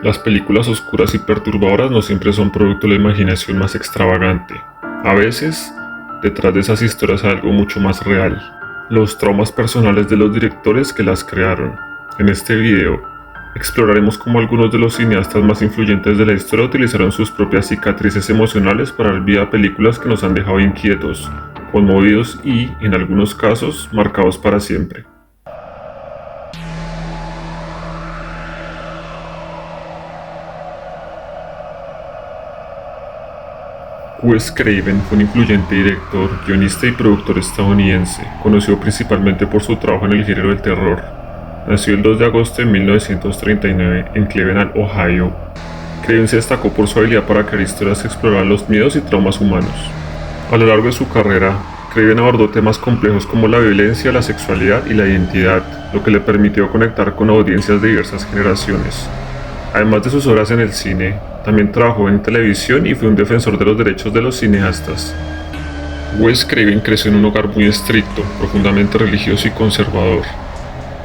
Las películas oscuras y perturbadoras no siempre son producto de la imaginación más extravagante. A veces, detrás de esas historias hay algo mucho más real: los traumas personales de los directores que las crearon. En este video, exploraremos cómo algunos de los cineastas más influyentes de la historia utilizaron sus propias cicatrices emocionales para dar vida a películas que nos han dejado inquietos, conmovidos y, en algunos casos, marcados para siempre. Wes Craven fue un influyente director, guionista y productor estadounidense, conocido principalmente por su trabajo en el género del terror. Nació el 2 de agosto de 1939 en Cleveland, Ohio. Craven se destacó por su habilidad para crear historias que exploraban los miedos y traumas humanos. A lo largo de su carrera, Craven abordó temas complejos como la violencia, la sexualidad y la identidad, lo que le permitió conectar con audiencias de diversas generaciones. Además de sus obras en el cine, también trabajó en televisión y fue un defensor de los derechos de los cineastas. Wes Craven creció en un hogar muy estricto, profundamente religioso y conservador.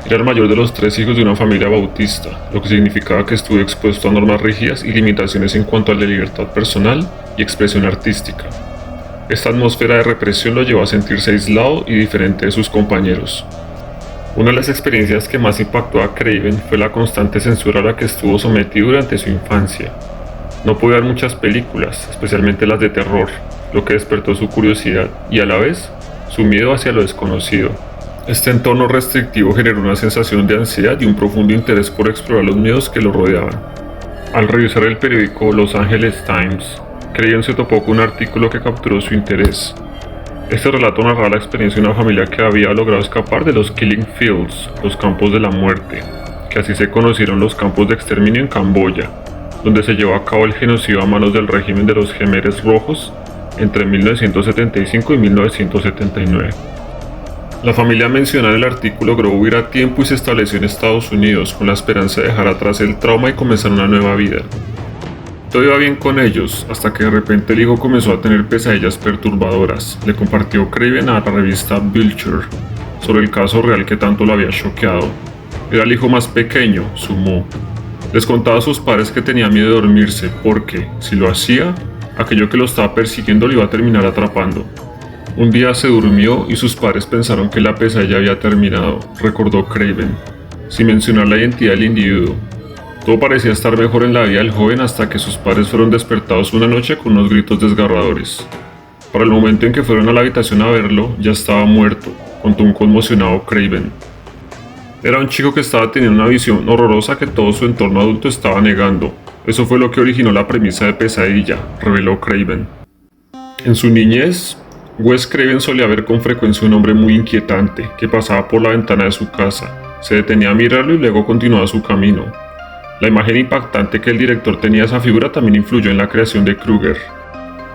Era el mayor de los 3 hijos de una familia bautista, lo que significaba que estuvo expuesto a normas rígidas y limitaciones en cuanto a la libertad personal y expresión artística. Esta atmósfera de represión lo llevó a sentirse aislado y diferente de sus compañeros. Una de las experiencias que más impactó a Craven fue la constante censura a la que estuvo sometido durante su infancia. No podía ver muchas películas, especialmente las de terror, lo que despertó su curiosidad y a la vez su miedo hacia lo desconocido. Este entorno restrictivo generó una sensación de ansiedad y un profundo interés por explorar los miedos que lo rodeaban. Al revisar el periódico Los Angeles Times, Craven se topó con un artículo que capturó su interés. Este relato narraba la experiencia de una familia que había logrado escapar de los Killing Fields, los campos de la muerte, que así se conocieron los campos de exterminio en Camboya, donde se llevó a cabo el genocidio a manos del régimen de los Khmeres Rojos entre 1975 y 1979. La familia mencionada en el artículo logró huir a tiempo y se estableció en Estados Unidos con la esperanza de dejar atrás el trauma y comenzar una nueva vida. Todo iba bien con ellos, hasta que de repente el hijo comenzó a tener pesadillas perturbadoras. Le compartió Craven a la revista Vulture sobre el caso real que tanto lo había choqueado. Era el hijo más pequeño, sumó. Les contaba a sus padres que tenía miedo de dormirse porque, si lo hacía, aquello que lo estaba persiguiendo lo iba a terminar atrapando. Un día se durmió y sus padres pensaron que la pesadilla había terminado, recordó Craven, sin mencionar la identidad del individuo. Todo parecía estar mejor en la vida del joven hasta que sus padres fueron despertados una noche con unos gritos desgarradores. Para el momento en que fueron a la habitación a verlo, ya estaba muerto, contó un conmocionado Craven. Era un chico que estaba teniendo una visión horrorosa que todo su entorno adulto estaba negando. Eso fue lo que originó la premisa de pesadilla, reveló Craven. En su niñez, Wes Craven solía ver con frecuencia un hombre muy inquietante que pasaba por la ventana de su casa. Se detenía a mirarlo y luego continuaba su camino. La imagen impactante que el director tenía de esa figura también influyó en la creación de Krueger.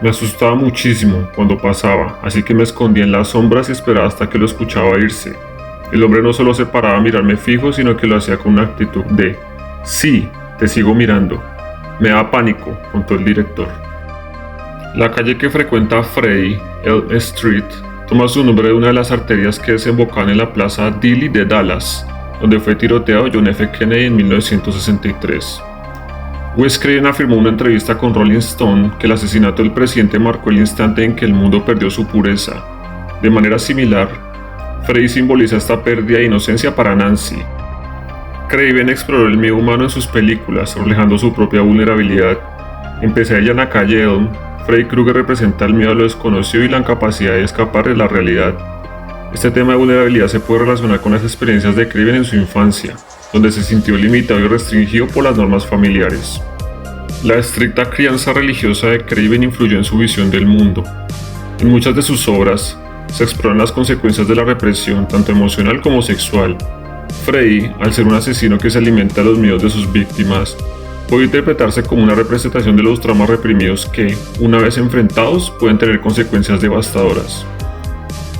Me asustaba muchísimo cuando pasaba, así que me escondía en las sombras y esperaba hasta que lo escuchaba irse. El hombre no solo se paraba a mirarme fijo, sino que lo hacía con una actitud de «Sí, te sigo mirando». Me daba pánico, contó el director. La calle que frecuenta Frey, Elm Street, toma su nombre de una de las arterias que desembocan en la plaza Dealey de Dallas, donde fue tiroteado John F. Kennedy en 1963. Wes Craven afirmó en una entrevista con Rolling Stone que el asesinato del presidente marcó el instante en que el mundo perdió su pureza. De manera similar, Frey simboliza esta pérdida de inocencia para Nancy. Craven exploró el miedo humano en sus películas, reflejando su propia vulnerabilidad. En Pesadilla en la calle Elm, Freddy Krueger representa el miedo a lo desconocido y la incapacidad de escapar de la realidad. Este tema de vulnerabilidad se puede relacionar con las experiencias de Craven en su infancia, donde se sintió limitado y restringido por las normas familiares. La estricta crianza religiosa de Craven influyó en su visión del mundo. En muchas de sus obras, se exploran las consecuencias de la represión, tanto emocional como sexual. Freddy, al ser un asesino que se alimenta de los miedos de sus víctimas, puede interpretarse como una representación de los traumas reprimidos que, una vez enfrentados, pueden tener consecuencias devastadoras.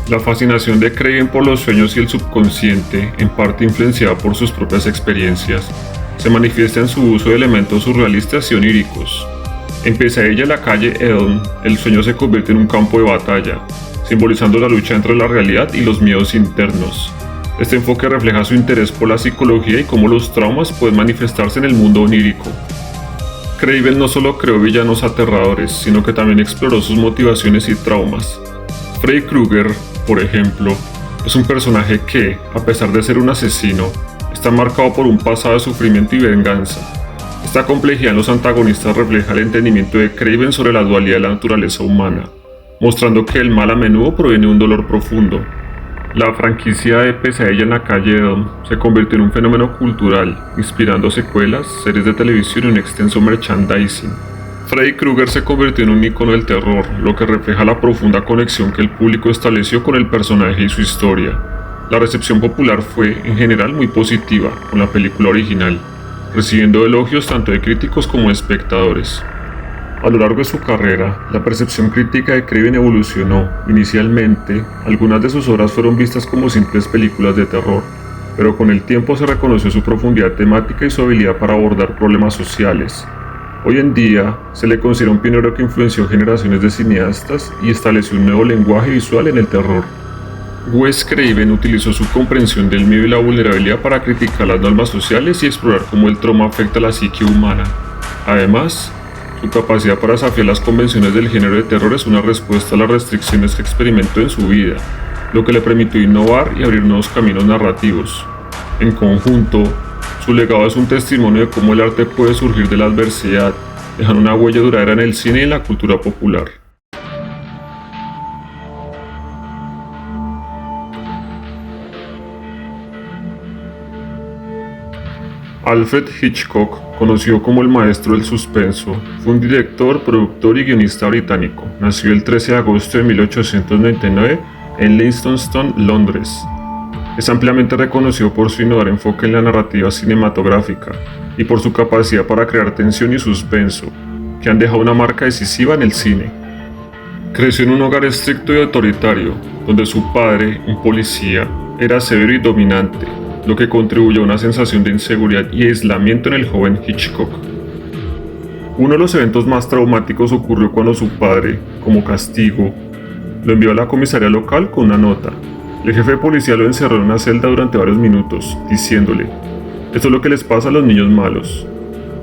La fascinación de Craven por los sueños y el subconsciente, en parte influenciada por sus propias experiencias, se manifiesta en su uso de elementos surrealistas y oníricos. En Pesadilla en la calle Elm, el sueño se convierte en un campo de batalla, simbolizando la lucha entre la realidad y los miedos internos. Este enfoque refleja su interés por la psicología y cómo los traumas pueden manifestarse en el mundo onírico. Craven no solo creó villanos aterradores, sino que también exploró sus motivaciones y traumas. Freddy Krueger, por ejemplo, es un personaje que, a pesar de ser un asesino, está marcado por un pasado de sufrimiento y venganza. Esta complejidad en los antagonistas refleja el entendimiento de Craven sobre la dualidad de la naturaleza humana, mostrando que el mal a menudo proviene de un dolor profundo. La franquicia de Pesadilla en la calle Elm se convirtió en un fenómeno cultural, inspirando secuelas, series de televisión y un extenso merchandising. Freddy Krueger se convirtió en un icono del terror, lo que refleja la profunda conexión que el público estableció con el personaje y su historia. La recepción popular fue, en general, muy positiva con la película original, recibiendo elogios tanto de críticos como de espectadores. A lo largo de su carrera, la percepción crítica de Craven evolucionó. Inicialmente, algunas de sus obras fueron vistas como simples películas de terror, pero con el tiempo se reconoció su profundidad temática y su habilidad para abordar problemas sociales. Hoy en día, se le considera un pionero que influenció generaciones de cineastas y estableció un nuevo lenguaje visual en el terror. Wes Craven utilizó su comprensión del miedo y la vulnerabilidad para criticar las normas sociales y explorar cómo el trauma afecta a la psique humana. Además, su capacidad para desafiar las convenciones del género de terror es una respuesta a las restricciones que experimentó en su vida, lo que le permitió innovar y abrir nuevos caminos narrativos. En conjunto, su legado es un testimonio de cómo el arte puede surgir de la adversidad, dejando una huella duradera en el cine y en la cultura popular. Alfred Hitchcock, conocido como el maestro del suspenso, fue un director, productor y guionista británico. Nació el 13 de agosto de 1899 en Leytonstone, Londres. Es ampliamente reconocido por su innovador enfoque en la narrativa cinematográfica y por su capacidad para crear tensión y suspenso, que han dejado una marca decisiva en el cine. Creció en un hogar estricto y autoritario, donde su padre, un policía, era severo y dominante, lo que contribuyó a una sensación de inseguridad y aislamiento en el joven Hitchcock. Uno de los eventos más traumáticos ocurrió cuando su padre, como castigo, lo envió a la comisaría local con una nota. El jefe de policía lo encerró en una celda durante varios minutos, diciéndole: "Esto es lo que les pasa a los niños malos".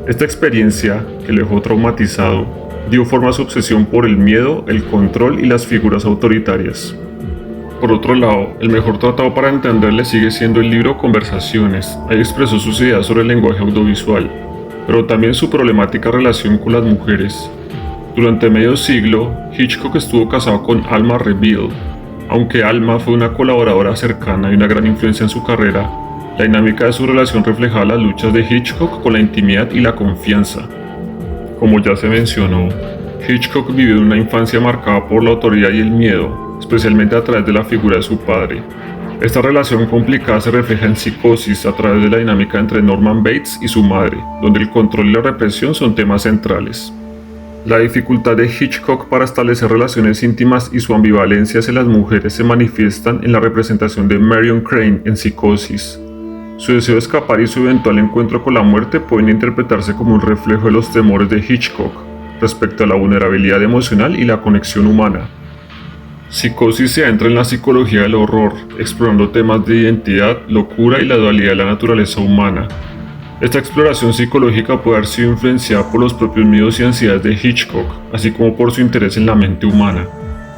Esta experiencia, que lo dejó traumatizado, dio forma a su obsesión por el miedo, el control y las figuras autoritarias. Por otro lado, el mejor tratado para entenderle sigue siendo el libro Conversaciones. Ahí expresó sus ideas sobre el lenguaje audiovisual, pero también su problemática relación con las mujeres. Durante medio siglo, Hitchcock estuvo casado con Alma Reville. Aunque Alma fue una colaboradora cercana y una gran influencia en su carrera, la dinámica de su relación reflejaba las luchas de Hitchcock con la intimidad y la confianza. Como ya se mencionó, Hitchcock vivió una infancia marcada por la autoridad y el miedo, especialmente a través de la figura de su padre. Esta relación complicada se refleja en Psicosis a través de la dinámica entre Norman Bates y su madre, donde el control y la represión son temas centrales. La dificultad de Hitchcock para establecer relaciones íntimas y su ambivalencia hacia las mujeres se manifiestan en la representación de Marion Crane en Psicosis. Su deseo de escapar y su eventual encuentro con la muerte pueden interpretarse como un reflejo de los temores de Hitchcock respecto a la vulnerabilidad emocional y la conexión humana. Psicosis se adentra en la psicología del horror, explorando temas de identidad, locura y la dualidad de la naturaleza humana. Esta exploración psicológica puede haber sido influenciada por los propios miedos y ansiedades de Hitchcock, así como por su interés en la mente humana,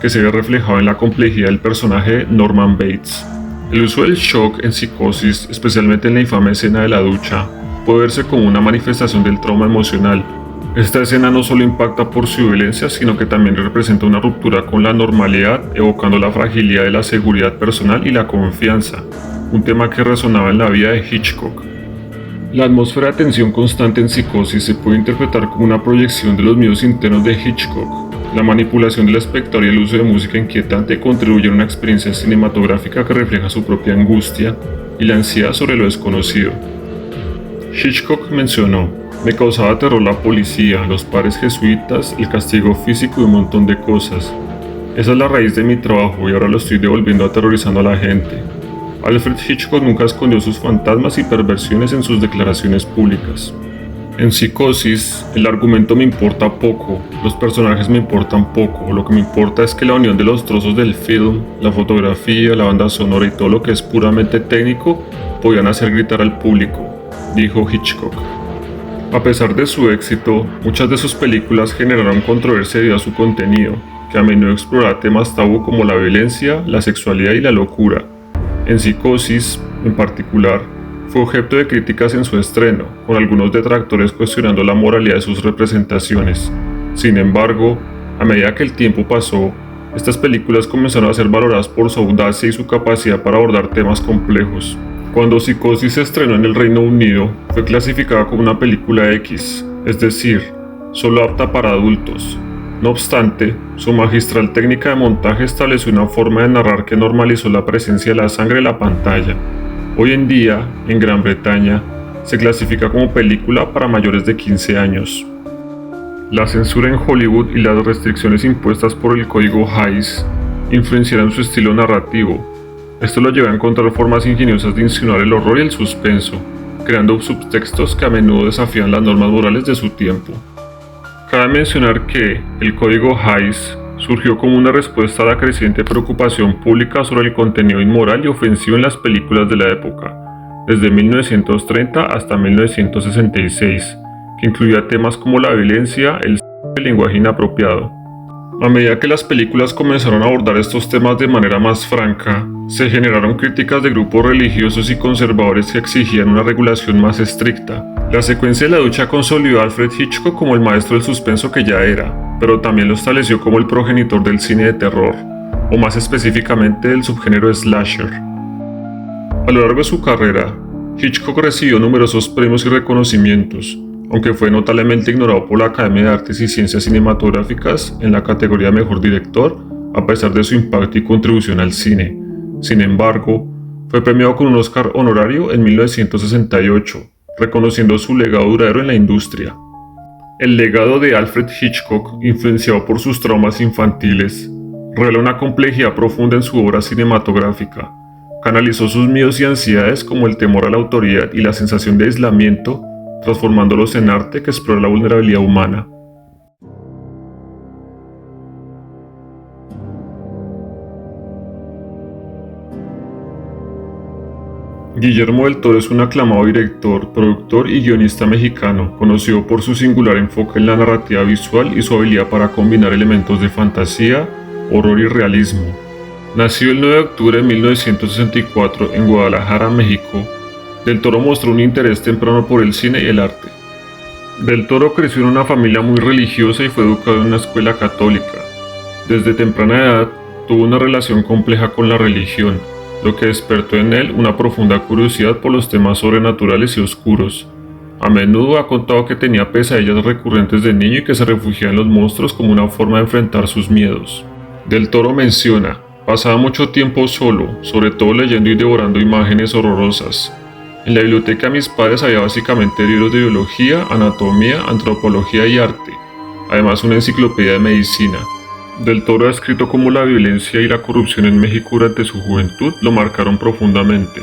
que se ve reflejado en la complejidad del personaje Norman Bates. El uso del shock en Psicosis, especialmente en la infame escena de la ducha, puede verse como una manifestación del trauma emocional. Esta escena no solo impacta por su violencia, sino que también representa una ruptura con la normalidad, evocando la fragilidad de la seguridad personal y la confianza, un tema que resonaba en la vida de Hitchcock. La atmósfera de tensión constante en Psicosis se puede interpretar como una proyección de los miedos internos de Hitchcock. La manipulación del espectador y el uso de música inquietante contribuyen a una experiencia cinematográfica que refleja su propia angustia y la ansiedad sobre lo desconocido. Hitchcock mencionó: "Me causaba terror la policía, los padres jesuitas, el castigo físico y un montón de cosas. Esa es la raíz de mi trabajo y ahora lo estoy devolviendo aterrorizando a la gente". Alfred Hitchcock nunca escondió sus fantasmas y perversiones en sus declaraciones públicas. En Psicosis, el argumento me importa poco, los personajes me importan poco, lo que me importa es que la unión de los trozos del film, la fotografía, la banda sonora y todo lo que es puramente técnico podían hacer gritar al público, dijo Hitchcock. A pesar de su éxito, muchas de sus películas generaron controversia debido a su contenido, que a menudo explora temas tabú como la violencia, la sexualidad y la locura. En Psicosis, en particular, fue objeto de críticas en su estreno, con algunos detractores cuestionando la moralidad de sus representaciones. Sin embargo, a medida que el tiempo pasó, estas películas comenzaron a ser valoradas por su audacia y su capacidad para abordar temas complejos. Cuando Psicosis se estrenó en el Reino Unido, fue clasificada como una película X, es decir, solo apta para adultos. No obstante, su magistral técnica de montaje estableció una forma de narrar que normalizó la presencia de la sangre en la pantalla. Hoy en día, en Gran Bretaña, se clasifica como película para mayores de 15 años. La censura en Hollywood y las restricciones impuestas por el código Hays influenciaron su estilo narrativo. Esto lo llevó a encontrar formas ingeniosas de insinuar el horror y el suspenso, creando subtextos que a menudo desafían las normas morales de su tiempo. Cabe mencionar que el código Hays surgió como una respuesta a la creciente preocupación pública sobre el contenido inmoral y ofensivo en las películas de la época, desde 1930 hasta 1966, que incluía temas como la violencia, el sexo y el lenguaje inapropiado. A medida que las películas comenzaron a abordar estos temas de manera más franca, se generaron críticas de grupos religiosos y conservadores que exigían una regulación más estricta. La secuencia de la ducha consolidó a Alfred Hitchcock como el maestro del suspenso que ya era, pero también lo estableció como el progenitor del cine de terror, o más específicamente del subgénero slasher. A lo largo de su carrera, Hitchcock recibió numerosos premios y reconocimientos, aunque fue notablemente ignorado por la Academia de Artes y Ciencias Cinematográficas en la categoría de Mejor Director, a pesar de su impacto y contribución al cine. Sin embargo, fue premiado con un Oscar honorario en 1968, reconociendo su legado duradero en la industria. El legado de Alfred Hitchcock, influenciado por sus traumas infantiles, revela una complejidad profunda en su obra cinematográfica. Canalizó sus miedos y ansiedades como el temor a la autoridad y la sensación de aislamiento, transformándolos en arte que explora la vulnerabilidad humana. Guillermo del Toro es un aclamado director, productor y guionista mexicano, conocido por su singular enfoque en la narrativa visual y su habilidad para combinar elementos de fantasía, horror y realismo. Nacido el 9 de octubre de 1964 en Guadalajara, México, Del Toro mostró un interés temprano por el cine y el arte. Del Toro creció en una familia muy religiosa y fue educado en una escuela católica. Desde temprana edad tuvo una relación compleja con la religión, lo que despertó en él una profunda curiosidad por los temas sobrenaturales y oscuros. A menudo ha contado que tenía pesadillas recurrentes de niño y que se refugiaba en los monstruos como una forma de enfrentar sus miedos. Del Toro menciona: pasaba mucho tiempo solo, sobre todo leyendo y devorando imágenes horrorosas. En la biblioteca de mis padres había básicamente libros de biología, anatomía, antropología y arte, además una enciclopedia de medicina. Del Toro ha escrito cómo la violencia y la corrupción en México durante su juventud lo marcaron profundamente.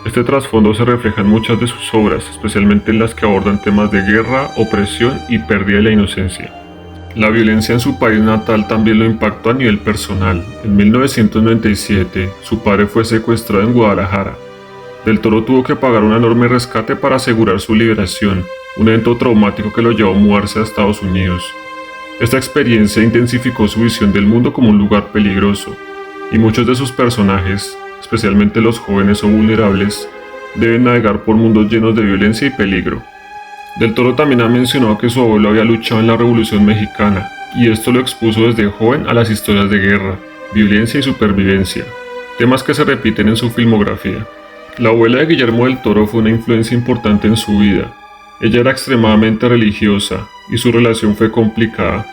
Este trasfondo se refleja en muchas de sus obras, especialmente en las que abordan temas de guerra, opresión y pérdida de la inocencia. La violencia en su país natal también lo impactó a nivel personal. En 1997, su padre fue secuestrado en Guadalajara. Del Toro tuvo que pagar un enorme rescate para asegurar su liberación, un evento traumático que lo llevó a mudarse a Estados Unidos. Esta experiencia intensificó su visión del mundo como un lugar peligroso, y muchos de sus personajes, especialmente los jóvenes o vulnerables, deben navegar por mundos llenos de violencia y peligro. Del Toro también ha mencionado que su abuelo había luchado en la Revolución Mexicana, y esto lo expuso desde joven a las historias de guerra, violencia y supervivencia, temas que se repiten en su filmografía. La abuela de Guillermo del Toro fue una influencia importante en su vida. Ella era extremadamente religiosa y su relación fue complicada.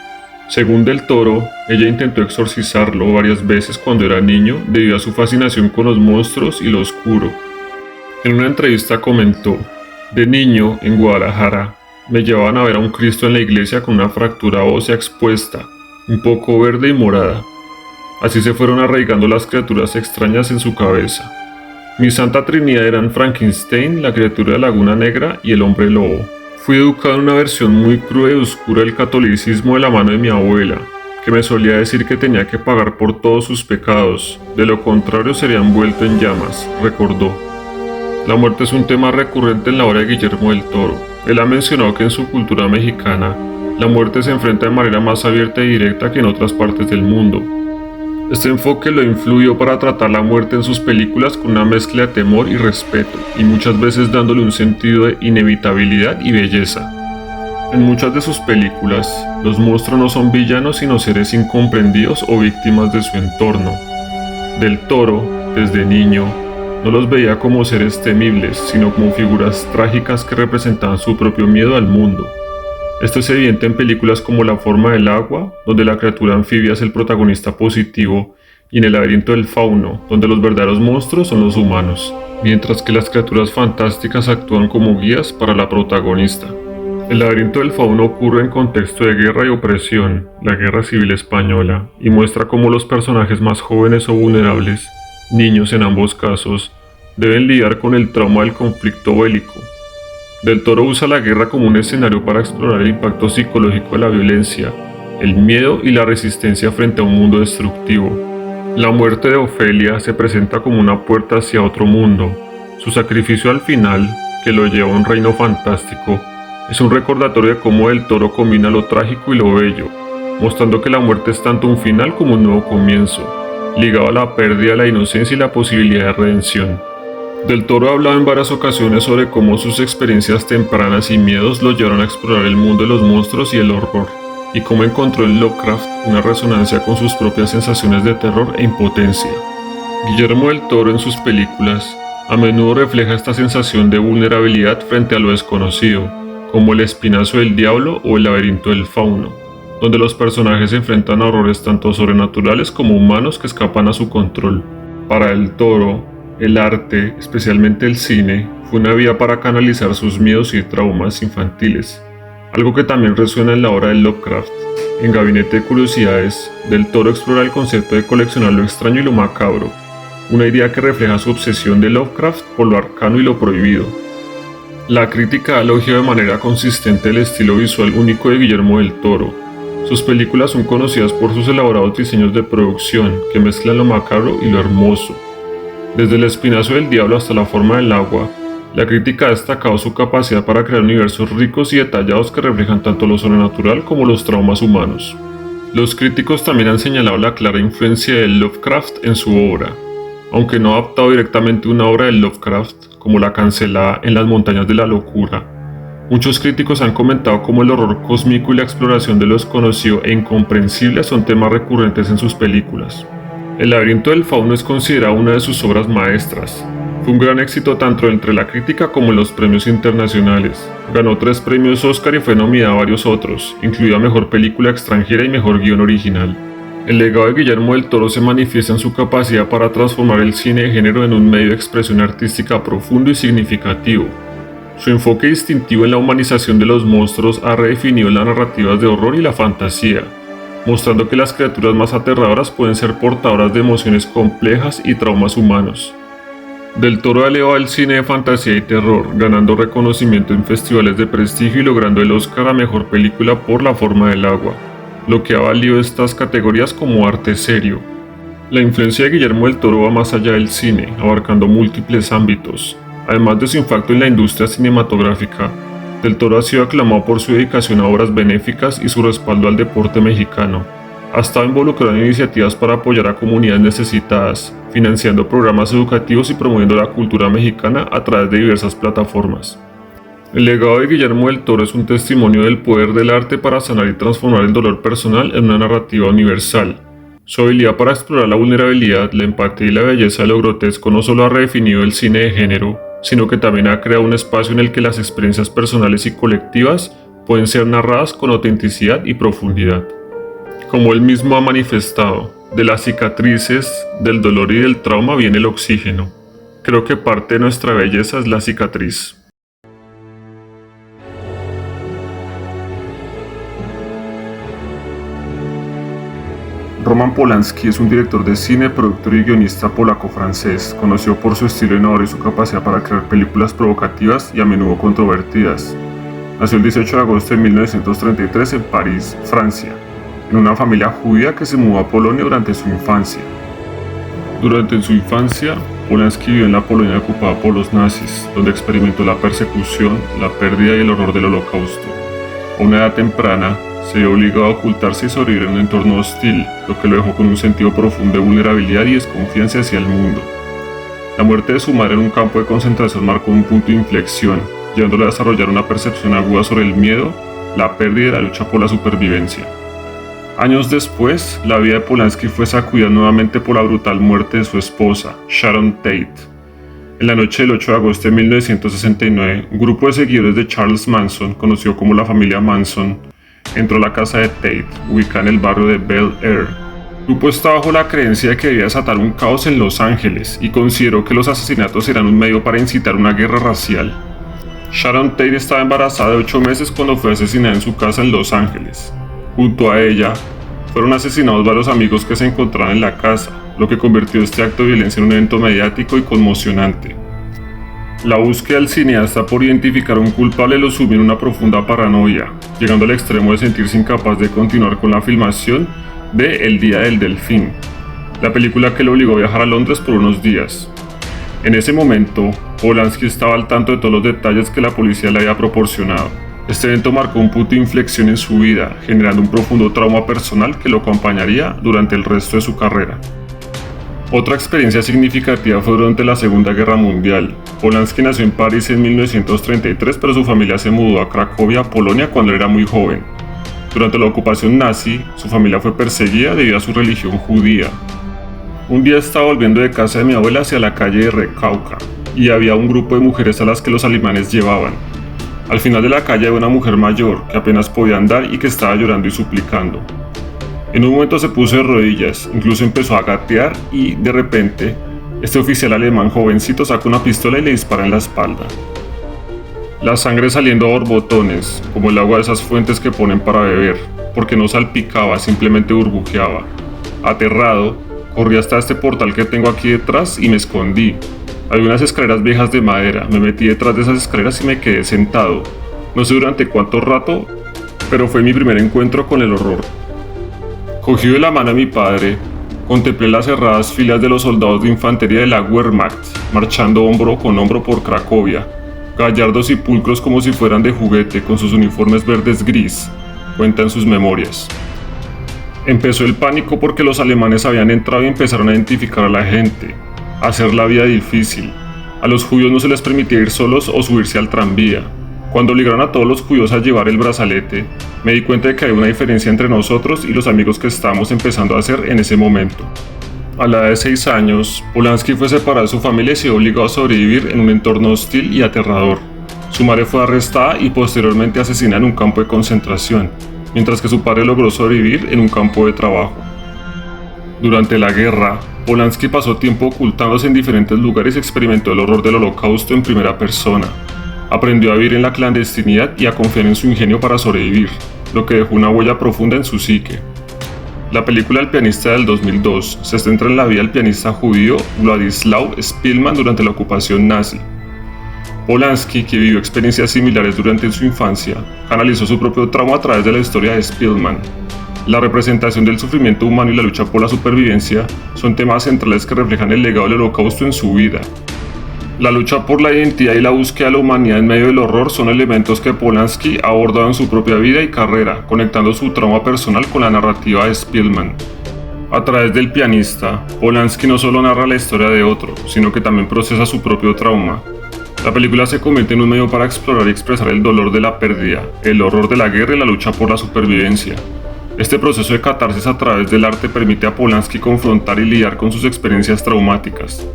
Según Del Toro, ella intentó exorcizarlo varias veces cuando era niño debido a su fascinación con los monstruos y lo oscuro. En una entrevista comentó: de niño, en Guadalajara, me llevaban a ver a un Cristo en la iglesia con una fractura ósea expuesta, un poco verde y morada. Así se fueron arraigando las criaturas extrañas en su cabeza. Mi santa trinidad eran Frankenstein, la criatura de la Laguna Negra y el hombre lobo. Fui educado en una versión muy cruda y oscura del catolicismo de la mano de mi abuela, que me solía decir que tenía que pagar por todos sus pecados, de lo contrario sería envuelto en llamas, recordó. La muerte es un tema recurrente en la obra de Guillermo del Toro. Él ha mencionado que en su cultura mexicana, la muerte se enfrenta de manera más abierta y directa que en otras partes del mundo. Este enfoque lo influyó para tratar la muerte en sus películas con una mezcla de temor y respeto, y muchas veces dándole un sentido de inevitabilidad y belleza. En muchas de sus películas, los monstruos no son villanos sino seres incomprendidos o víctimas de su entorno. Del Toro, desde niño, no los veía como seres temibles, sino como figuras trágicas que representaban su propio miedo al mundo. Esto es evidente en películas como La forma del agua, donde la criatura anfibia es el protagonista positivo, y en El laberinto del fauno, donde los verdaderos monstruos son los humanos, mientras que las criaturas fantásticas actúan como guías para la protagonista. El laberinto del fauno ocurre en contexto de guerra y opresión, la Guerra Civil Española, y muestra cómo los personajes más jóvenes o vulnerables, niños en ambos casos, deben lidiar con el trauma del conflicto bélico. Del Toro usa la guerra como un escenario para explorar el impacto psicológico de la violencia, el miedo y la resistencia frente a un mundo destructivo. La muerte de Ofelia se presenta como una puerta hacia otro mundo. Su sacrificio al final, que lo lleva a un reino fantástico, es un recordatorio de cómo Del Toro combina lo trágico y lo bello, mostrando que la muerte es tanto un final como un nuevo comienzo, ligado a la pérdida de la inocencia y la posibilidad de redención. Del Toro ha hablado en varias ocasiones sobre cómo sus experiencias tempranas y miedos lo llevaron a explorar el mundo de los monstruos y el horror, y cómo encontró en Lovecraft una resonancia con sus propias sensaciones de terror e impotencia. Guillermo del Toro en sus películas a menudo refleja esta sensación de vulnerabilidad frente a lo desconocido, como El espinazo del diablo o El laberinto del fauno, donde los personajes se enfrentan a horrores tanto sobrenaturales como humanos que escapan a su control. Para Del Toro, el arte, especialmente el cine, fue una vía para canalizar sus miedos y traumas infantiles, algo que también resuena en la obra de Lovecraft. En Gabinete de Curiosidades, Del Toro explora el concepto de coleccionar lo extraño y lo macabro, una idea que refleja su obsesión de Lovecraft por lo arcano y lo prohibido. La crítica ha elogiado de manera consistente el estilo visual único de Guillermo del Toro. Sus películas son conocidas por sus elaborados diseños de producción que mezclan lo macabro y lo hermoso. Desde El espinazo del diablo hasta La forma del agua, la crítica ha destacado su capacidad para crear universos ricos y detallados que reflejan tanto lo sobrenatural como los traumas humanos. Los críticos también han señalado la clara influencia de Lovecraft en su obra, aunque no ha adaptado directamente una obra de Lovecraft, como La cancelada en las montañas de la locura. Muchos críticos han comentado cómo el horror cósmico y la exploración de lo desconocido e incomprensible son temas recurrentes en sus películas. El laberinto del fauno es considerado una de sus obras maestras. Fue un gran éxito tanto entre la crítica como en los premios internacionales. Ganó 3 premios Oscar y fue nominada a varios otros, incluida Mejor Película Extranjera y Mejor Guión Original. El legado de Guillermo del Toro se manifiesta en su capacidad para transformar el cine de género en un medio de expresión artística profundo y significativo. Su enfoque distintivo en la humanización de los monstruos ha redefinido las narrativas de horror y la fantasía, mostrando que las criaturas más aterradoras pueden ser portadoras de emociones complejas y traumas humanos. Del Toro ha elevado el cine de fantasía y terror, ganando reconocimiento en festivales de prestigio y logrando el Oscar a Mejor Película por La forma del agua, lo que ha valido estas categorías como arte serio. La influencia de Guillermo del Toro va más allá del cine, abarcando múltiples ámbitos. Además de su impacto en la industria cinematográfica, Del Toro ha sido aclamado por su dedicación a obras benéficas y su respaldo al deporte mexicano. Ha estado involucrado en iniciativas para apoyar a comunidades necesitadas, financiando programas educativos y promoviendo la cultura mexicana a través de diversas plataformas. El legado de Guillermo del Toro es un testimonio del poder del arte para sanar y transformar el dolor personal en una narrativa universal. Su habilidad para explorar la vulnerabilidad, la empatía y la belleza de lo grotesco no solo ha redefinido el cine de género, sino que también ha creado un espacio en el que las experiencias personales y colectivas pueden ser narradas con autenticidad y profundidad. Como él mismo ha manifestado, de las cicatrices, del dolor y del trauma viene el oxígeno. Creo que parte de nuestra belleza es la cicatriz. Roman Polanski es un director de cine, productor y guionista polaco-francés, conocido por su estilo innovador y su capacidad para crear películas provocativas y a menudo controvertidas. Nació el 18 de agosto de 1933 en París, Francia, en una familia judía que se mudó a Polonia durante su infancia. Durante su infancia, Polanski vivió en la Polonia ocupada por los nazis, donde experimentó la persecución, la pérdida y el horror del Holocausto. A una edad temprana, se vio obligado a ocultarse y sobrevivir en un entorno hostil, lo que lo dejó con un sentido profundo de vulnerabilidad y desconfianza hacia el mundo. La muerte de su madre en un campo de concentración marcó un punto de inflexión, llevándolo a desarrollar una percepción aguda sobre el miedo, la pérdida y la lucha por la supervivencia. Años después, la vida de Polanski fue sacudida nuevamente por la brutal muerte de su esposa, Sharon Tate. En la noche del 8 de agosto de 1969, un grupo de seguidores de Charles Manson, conocido como la familia Manson, entró a la casa de Tate, ubicada en el barrio de Bel Air. El grupo estaba bajo la creencia de que debía desatar un caos en Los Ángeles y consideró que los asesinatos eran un medio para incitar una guerra racial. Sharon Tate estaba embarazada de 8 meses cuando fue asesinada en su casa en Los Ángeles. Junto a ella, fueron asesinados varios amigos que se encontraban en la casa, lo que convirtió este acto de violencia en un evento mediático y conmocionante. La búsqueda del cineasta por identificar a un culpable lo sumió en una profunda paranoia, llegando al extremo de sentirse incapaz de continuar con la filmación de El Día del Delfín, la película que lo obligó a viajar a Londres por unos días. En ese momento, Polanski estaba al tanto de todos los detalles que la policía le había proporcionado. Este evento marcó un punto de inflexión en su vida, generando un profundo trauma personal que lo acompañaría durante el resto de su carrera. Otra experiencia significativa fue durante la Segunda Guerra Mundial. Polanski nació en París en 1933, pero su familia se mudó a Cracovia, Polonia, cuando era muy joven. Durante la ocupación nazi, su familia fue perseguida debido a su religión judía. Un día estaba volviendo de casa de mi abuela hacia la calle de Recauca, y había un grupo de mujeres a las que los alemanes llevaban. Al final de la calle había una mujer mayor, que apenas podía andar y que estaba llorando y suplicando. En un momento se puso de rodillas, incluso empezó a gatear y, de repente, este oficial alemán jovencito saca una pistola y le dispara en la espalda. La sangre saliendo a borbotones, como el agua de esas fuentes que ponen para beber, porque no salpicaba, simplemente burbujeaba. Aterrado, corrí hasta este portal que tengo aquí detrás y me escondí. Había unas escaleras viejas de madera, me metí detrás de esas escaleras y me quedé sentado. No sé durante cuánto rato, pero fue mi primer encuentro con el horror. Cogido de la mano de mi padre, contemplé las cerradas filas de los soldados de infantería de la Wehrmacht, marchando hombro con hombro por Cracovia, gallardos y pulcros como si fueran de juguete, con sus uniformes verdes gris, cuentan sus memorias. Empezó el pánico porque los alemanes habían entrado y empezaron a identificar a la gente, a hacer la vida difícil. A los judíos no se les permitía ir solos o subirse al tranvía. Cuando obligaron a todos los judíos a llevar el brazalete, me di cuenta de que había una diferencia entre nosotros y los amigos que estábamos empezando a hacer en ese momento. A la edad de 6 años, Polanski fue separado de su familia y se obligó a sobrevivir en un entorno hostil y aterrador. Su madre fue arrestada y posteriormente asesinada en un campo de concentración, mientras que su padre logró sobrevivir en un campo de trabajo. Durante la guerra, Polanski pasó tiempo ocultándose en diferentes lugares y experimentó el horror del Holocausto en primera persona. Aprendió a vivir en la clandestinidad y a confiar en su ingenio para sobrevivir, lo que dejó una huella profunda en su psique. La película El pianista del 2002 se centra en la vida del pianista judío Władysław Szpilman durante la ocupación nazi. Polanski, que vivió experiencias similares durante su infancia, canalizó su propio trauma a través de la historia de Szpilman. La representación del sufrimiento humano y la lucha por la supervivencia son temas centrales que reflejan el legado del Holocausto en su vida. La lucha por la identidad y la búsqueda de la humanidad en medio del horror son elementos que Polanski ha abordado en su propia vida y carrera, conectando su trauma personal con la narrativa de Szpilman. A través del pianista, Polanski no solo narra la historia de otro, sino que también procesa su propio trauma. La película se convierte en un medio para explorar y expresar el dolor de la pérdida, el horror de la guerra y la lucha por la supervivencia. Este proceso de catarsis a través del arte permite a Polanski confrontar y lidiar con sus experiencias traumáticas.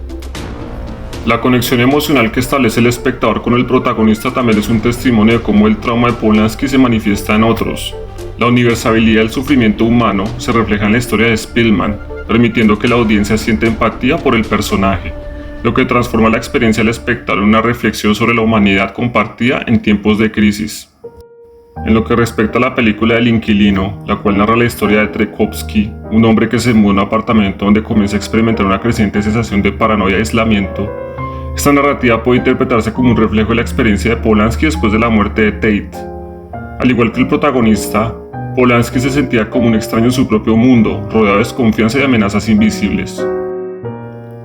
La conexión emocional que establece el espectador con el protagonista también es un testimonio de cómo el trauma de Polanski se manifiesta en otros. La universalidad del sufrimiento humano se refleja en la historia de Szpilman, permitiendo que la audiencia sienta empatía por el personaje, lo que transforma la experiencia del espectador en una reflexión sobre la humanidad compartida en tiempos de crisis. En lo que respecta a la película El Inquilino, la cual narra la historia de Tchaikovsky, un hombre que se muda a un apartamento donde comienza a experimentar una creciente sensación de paranoia y aislamiento, esta narrativa puede interpretarse como un reflejo de la experiencia de Polanski después de la muerte de Tate. Al igual que el protagonista, Polanski se sentía como un extraño en su propio mundo, rodeado de desconfianza y amenazas invisibles.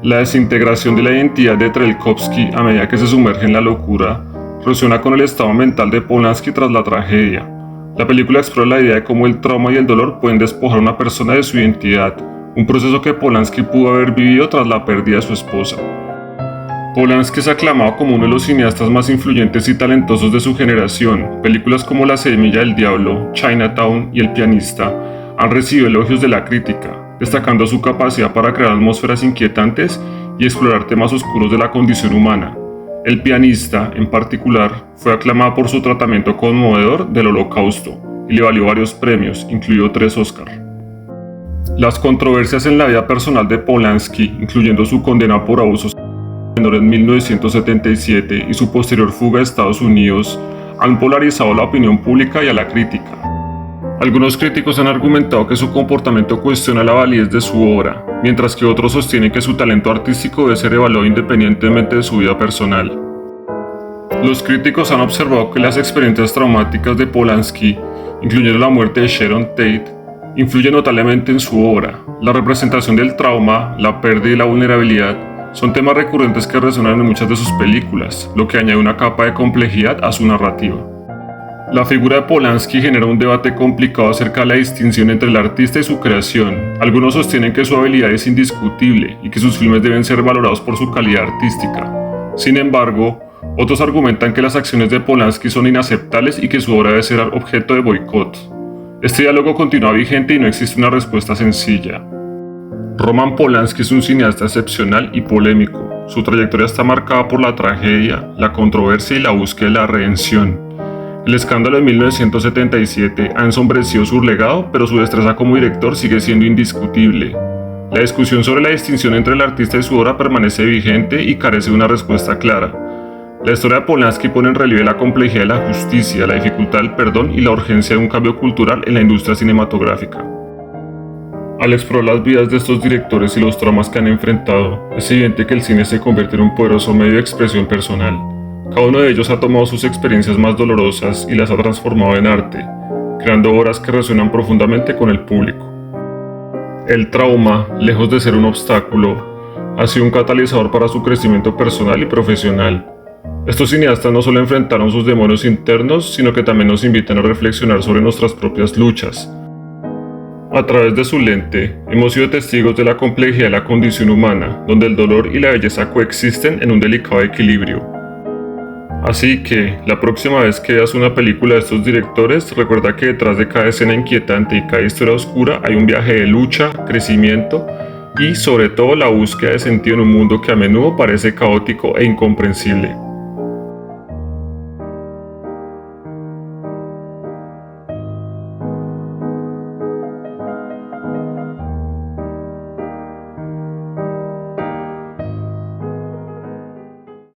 La desintegración de la identidad de Trelkovsky a medida que se sumerge en la locura resuena con el estado mental de Polanski tras la tragedia. La película explora la idea de cómo el trauma y el dolor pueden despojar a una persona de su identidad, un proceso que Polanski pudo haber vivido tras la pérdida de su esposa. Polanski es aclamado como uno de los cineastas más influyentes y talentosos de su generación. Películas como La Semilla del Diablo, Chinatown y El Pianista han recibido elogios de la crítica, destacando su capacidad para crear atmósferas inquietantes y explorar temas oscuros de la condición humana. El Pianista, en particular, fue aclamado por su tratamiento conmovedor del Holocausto y le valió varios premios, incluido 3 Oscar. Las controversias en la vida personal de Polanski, incluyendo su condena por abusos menores en 1977 y su posterior fuga a Estados Unidos, han polarizado la opinión pública y a la crítica. Algunos críticos han argumentado que su comportamiento cuestiona la validez de su obra, mientras que otros sostienen que su talento artístico debe ser evaluado independientemente de su vida personal. Los críticos han observado que las experiencias traumáticas de Polanski, incluyendo la muerte de Sharon Tate, influyen notablemente en su obra. La representación del trauma, la pérdida y la vulnerabilidad son temas recurrentes que resonan en muchas de sus películas, lo que añade una capa de complejidad a su narrativa. La figura de Polanski genera un debate complicado acerca de la distinción entre el artista y su creación. Algunos sostienen que su habilidad es indiscutible y que sus filmes deben ser valorados por su calidad artística. Sin embargo, otros argumentan que las acciones de Polanski son inaceptables y que su obra debe ser objeto de boicot. Este diálogo continúa vigente y no existe una respuesta sencilla. Roman Polanski es un cineasta excepcional y polémico. Su trayectoria está marcada por la tragedia, la controversia y la búsqueda de la redención. El escándalo de 1977 ha ensombrecido su legado, pero su destreza como director sigue siendo indiscutible. La discusión sobre la distinción entre el artista y su obra permanece vigente y carece de una respuesta clara. La historia de Polanski pone en relieve la complejidad de la justicia, la dificultad del perdón y la urgencia de un cambio cultural en la industria cinematográfica. Al explorar las vidas de estos directores y los traumas que han enfrentado, es evidente que el cine se convierte en un poderoso medio de expresión personal. Cada uno de ellos ha tomado sus experiencias más dolorosas y las ha transformado en arte, creando obras que resuenan profundamente con el público. El trauma, lejos de ser un obstáculo, ha sido un catalizador para su crecimiento personal y profesional. Estos cineastas no solo enfrentaron sus demonios internos, sino que también nos invitan a reflexionar sobre nuestras propias luchas. A través de su lente, hemos sido testigos de la complejidad de la condición humana, donde el dolor y la belleza coexisten en un delicado equilibrio. Así que, la próxima vez que veas una película de estos directores, recuerda que detrás de cada escena inquietante y cada historia oscura hay un viaje de lucha, crecimiento y, sobre todo, la búsqueda de sentido en un mundo que a menudo parece caótico e incomprensible.